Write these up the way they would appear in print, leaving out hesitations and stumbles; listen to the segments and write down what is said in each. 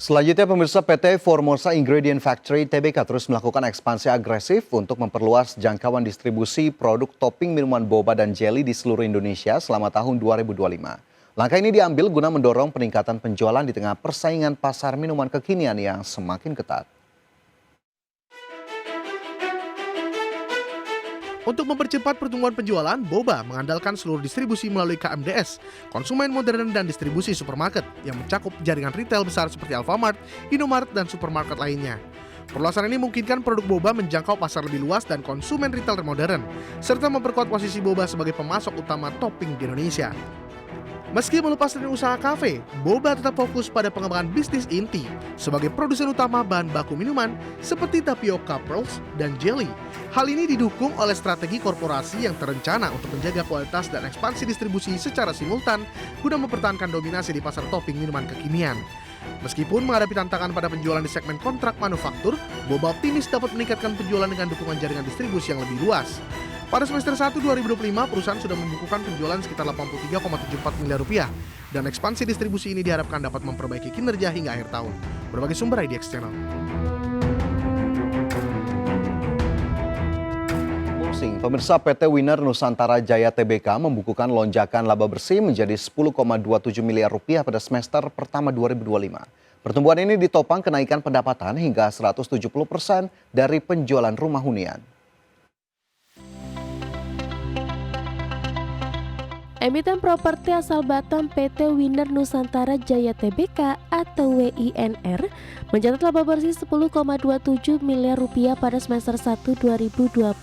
Selanjutnya pemirsa PT Formosa Ingredient Factory Tbk terus melakukan ekspansi agresif untuk memperluas jangkauan distribusi produk topping minuman boba dan jelly di seluruh Indonesia selama tahun 2025. Langkah ini diambil guna mendorong peningkatan penjualan di tengah persaingan pasar minuman kekinian yang semakin ketat. Untuk mempercepat pertumbuhan penjualan, Boba mengandalkan seluruh distribusi melalui KMDS, konsumen modern dan distribusi supermarket yang mencakup jaringan retail besar seperti Alfamart, Indomaret, dan supermarket lainnya. Perluasan ini memungkinkan produk Boba menjangkau pasar lebih luas dan konsumen retail modern, serta memperkuat posisi Boba sebagai pemasok utama topping di Indonesia. Meski melepas dari usaha kafe, Boba tetap fokus pada pengembangan bisnis inti sebagai produsen utama bahan baku minuman seperti tapioca pearls dan jelly. Hal ini didukung oleh strategi korporasi yang terencana untuk menjaga kualitas dan ekspansi distribusi secara simultan guna mempertahankan dominasi di pasar topping minuman kekinian. Meskipun menghadapi tantangan pada penjualan di segmen kontrak manufaktur, Boba optimis dapat meningkatkan penjualan dengan dukungan jaringan distribusi yang lebih luas. Pada semester 1 2025, perusahaan sudah membukukan penjualan sekitar 83,74 miliar rupiah dan ekspansi distribusi ini diharapkan dapat memperbaiki kinerja hingga akhir tahun. Berbagai sumber IDX Channel. Pemirsa, PT Winner Nusantara Jaya Tbk membukukan lonjakan laba bersih menjadi 10,27 miliar rupiah pada semester pertama 2025. Pertumbuhan ini ditopang kenaikan pendapatan hingga 170% dari penjualan rumah hunian. Emiten properti asal Batam PT Winner Nusantara Jaya Tbk atau WINR mencatat laba bersih 10,27 miliar rupiah pada semester 1 2025,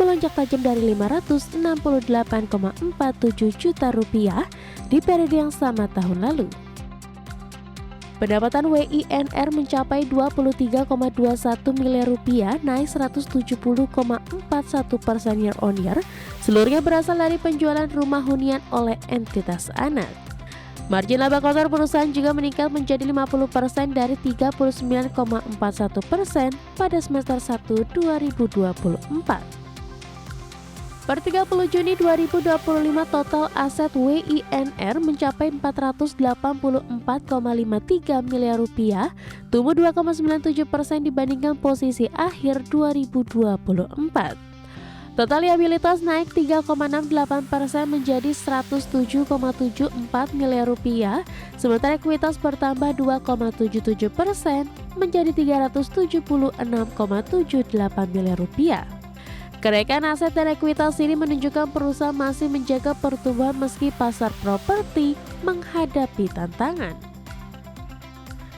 melonjak tajam dari 568,47 juta rupiah di periode yang sama tahun lalu. Pendapatan WINR mencapai 23,21 miliar rupiah, naik 170,41% year on year. Seluruhnya berasal dari penjualan rumah hunian oleh entitas anak. Margin laba kotor perusahaan juga meningkat menjadi 50% dari 39,41% pada semester 1 2024. Per 30 Juni 2025 total aset WINR mencapai 484,53 miliar rupiah, tumbuh 2,97% dibandingkan posisi akhir 2024. Total liabilitas naik 3,68% menjadi 107,74 miliar rupiah, sementara ekuitas bertambah 2,77% menjadi 376,78 miliar rupiah. Kenaikan aset dan ekuitas ini menunjukkan perusahaan masih menjaga pertumbuhan meski pasar properti menghadapi tantangan.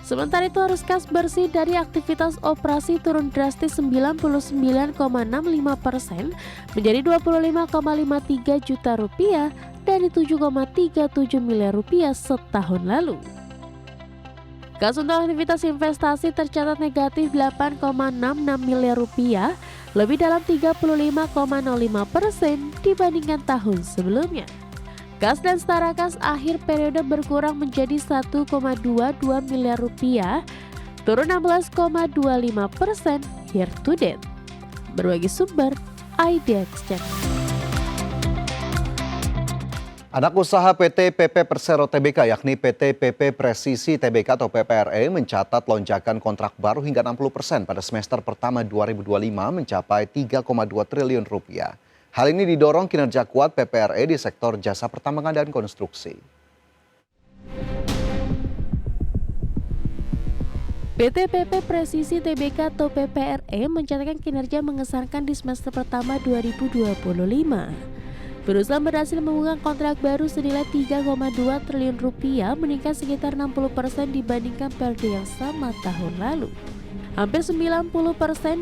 Sementara itu arus kas bersih dari aktivitas operasi turun drastis 99,65% menjadi 25,53 juta rupiah dari 7,37 miliar rupiah setahun lalu. Kas untuk aktivitas investasi tercatat negatif 8,66 miliar rupiah, lebih dalam 35,05% dibandingkan tahun sebelumnya. Kas dan setara kas akhir periode berkurang menjadi 1,22 miliar rupiah, turun 16,25% year to date. Berbagi sumber IDX Channel. Anak usaha PT PP Persero Tbk yakni PT PP Presisi Tbk atau PPRE mencatat lonjakan kontrak baru hingga 60% pada semester pertama 2025 mencapai 3,2 triliun rupiah. Hal ini didorong kinerja kuat PPRE di sektor jasa pertambangan dan konstruksi. PT PP Presisi Tbk atau PPRE mencatatkan kinerja mengesankan di semester pertama 2025. Perusahaan berhasil membuka kontrak baru senilai 3,2 triliun rupiah, meningkat sekitar 60% dibandingkan periode yang sama tahun lalu. Hampir 90%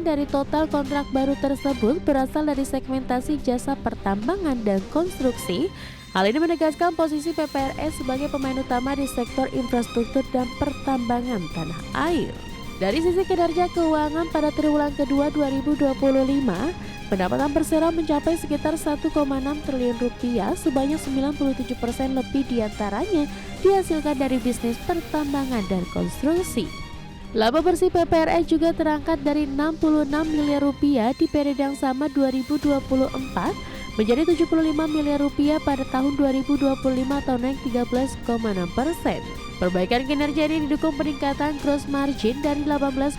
dari total kontrak baru tersebut berasal dari segmentasi jasa pertambangan dan konstruksi. Hal ini menegaskan posisi PPRE sebagai pemain utama di sektor infrastruktur dan pertambangan tanah air. Dari sisi kinerja keuangan pada triwulan kedua 2025, pendapatan Persero mencapai sekitar 1,6 triliun rupiah, sebanyak 97% lebih diantaranya dihasilkan dari bisnis pertambangan dan konstruksi. Laba bersih PPRE juga terangkat dari 66 miliar rupiah di periode yang sama 2024 menjadi 75 miliar rupiah pada tahun 2025 atau naik 13,6%. Perbaikan kinerja ini didukung peningkatan gross margin dari 18,05%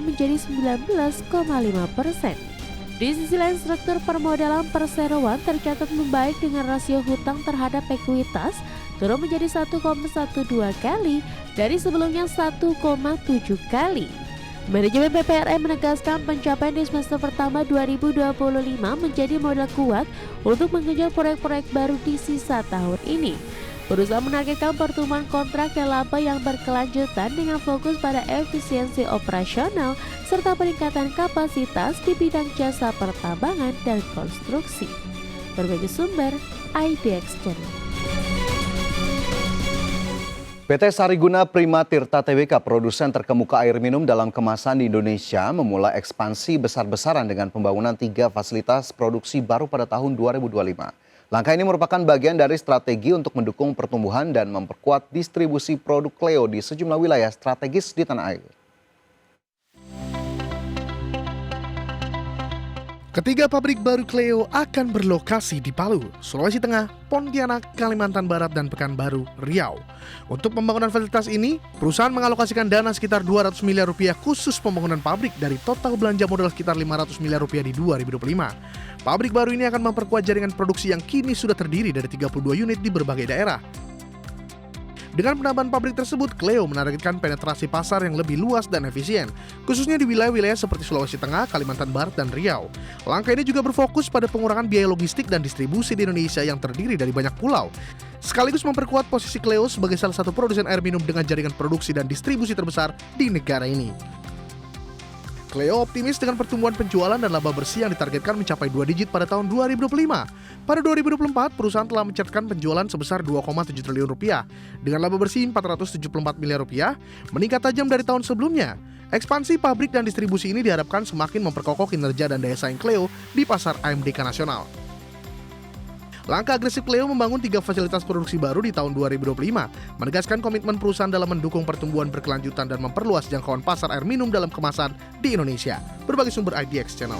menjadi 19,5%. Di sisi lain, struktur permodalan perseroan tercatat membaik dengan rasio hutang terhadap ekuitas turun menjadi 1,12 kali dari sebelumnya 1,7 kali. Manajemen PPRE menegaskan pencapaian di semester pertama 2025 menjadi modal kuat untuk mengejar proyek-proyek baru di sisa tahun ini. Perusahaan menargetkan pertumbuhan kontrak dan laba yang berkelanjutan dengan fokus pada efisiensi operasional serta peningkatan kapasitas di bidang jasa pertambangan dan konstruksi. Berbagai sumber, IDX Channel. PT Sariguna Prima Tirta Tbk, produsen terkemuka air minum dalam kemasan di Indonesia, memulai ekspansi besar-besaran dengan pembangunan 3 fasilitas produksi baru pada tahun 2025. Langkah ini merupakan bagian dari strategi untuk mendukung pertumbuhan dan memperkuat distribusi produk Cleo di sejumlah wilayah strategis di tanah air. Ketiga pabrik baru Cleo akan berlokasi di Palu, Sulawesi Tengah, Pontianak, Kalimantan Barat, dan Pekanbaru, Riau. Untuk pembangunan fasilitas ini, perusahaan mengalokasikan dana sekitar 200 miliar rupiah khusus pembangunan pabrik dari total belanja modal sekitar 500 miliar rupiah di 2025. Pabrik baru ini akan memperkuat jaringan produksi yang kini sudah terdiri dari 32 unit di berbagai daerah. Dengan penambahan pabrik tersebut, Cleo menargetkan penetrasi pasar yang lebih luas dan efisien, khususnya di wilayah-wilayah seperti Sulawesi Tengah, Kalimantan Barat, dan Riau. Langkah ini juga berfokus pada pengurangan biaya logistik dan distribusi di Indonesia yang terdiri dari banyak pulau, sekaligus memperkuat posisi Cleo sebagai salah satu produsen air minum dengan jaringan produksi dan distribusi terbesar di negara ini. Cleo optimis dengan pertumbuhan penjualan dan laba bersih yang ditargetkan mencapai 2 digit pada tahun 2025. Pada 2024, perusahaan telah mencatatkan penjualan sebesar 2,7 triliun rupiah dengan laba bersih 474 miliar rupiah, meningkat tajam dari tahun sebelumnya. Ekspansi pabrik dan distribusi ini diharapkan semakin memperkokoh kinerja dan daya saing Cleo di pasar AMDK nasional. Langkah agresif Cleo membangun 3 fasilitas produksi baru di tahun 2025, menegaskan komitmen perusahaan dalam mendukung pertumbuhan berkelanjutan dan memperluas jangkauan pasar air minum dalam kemasan di Indonesia. Berbagai sumber IDX Channel.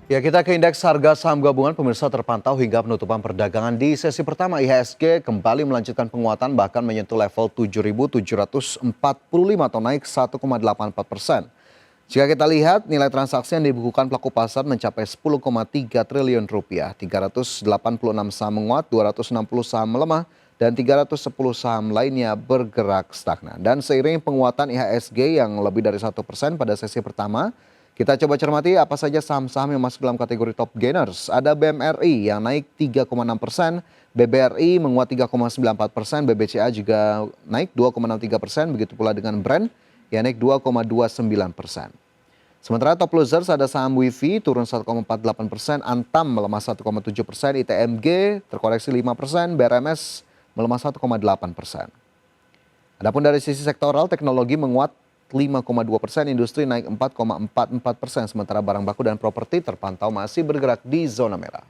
Ya, kita ke indeks harga saham gabungan. Pemirsa, terpantau hingga penutupan perdagangan di sesi pertama IHSG kembali melanjutkan penguatan bahkan menyentuh level 7.745 atau naik 1,84%. Jika kita lihat, nilai transaksi yang dibukukan pelaku pasar mencapai 10,3 triliun rupiah. 386 saham menguat, 260 saham melemah, dan 310 saham lainnya bergerak stagnan. Dan seiring penguatan IHSG yang lebih dari 1% pada sesi pertama, kita coba cermati apa saja saham-saham yang masuk dalam kategori top gainers. Ada BMRI yang naik 3,6%, BBRI menguat 3,94%, BBCA juga naik 2,63%, begitu pula dengan Brand yang naik 2,29%. Sementara top losers ada saham WIFI turun 1,48%, Antam melemah 1,7%, ITMG terkoreksi 5%, BRMS melemah 1,8%. Adapun dari sisi sektoral, teknologi menguat 5,2%, industri naik 4,44%, sementara barang baku dan properti terpantau masih bergerak di zona merah.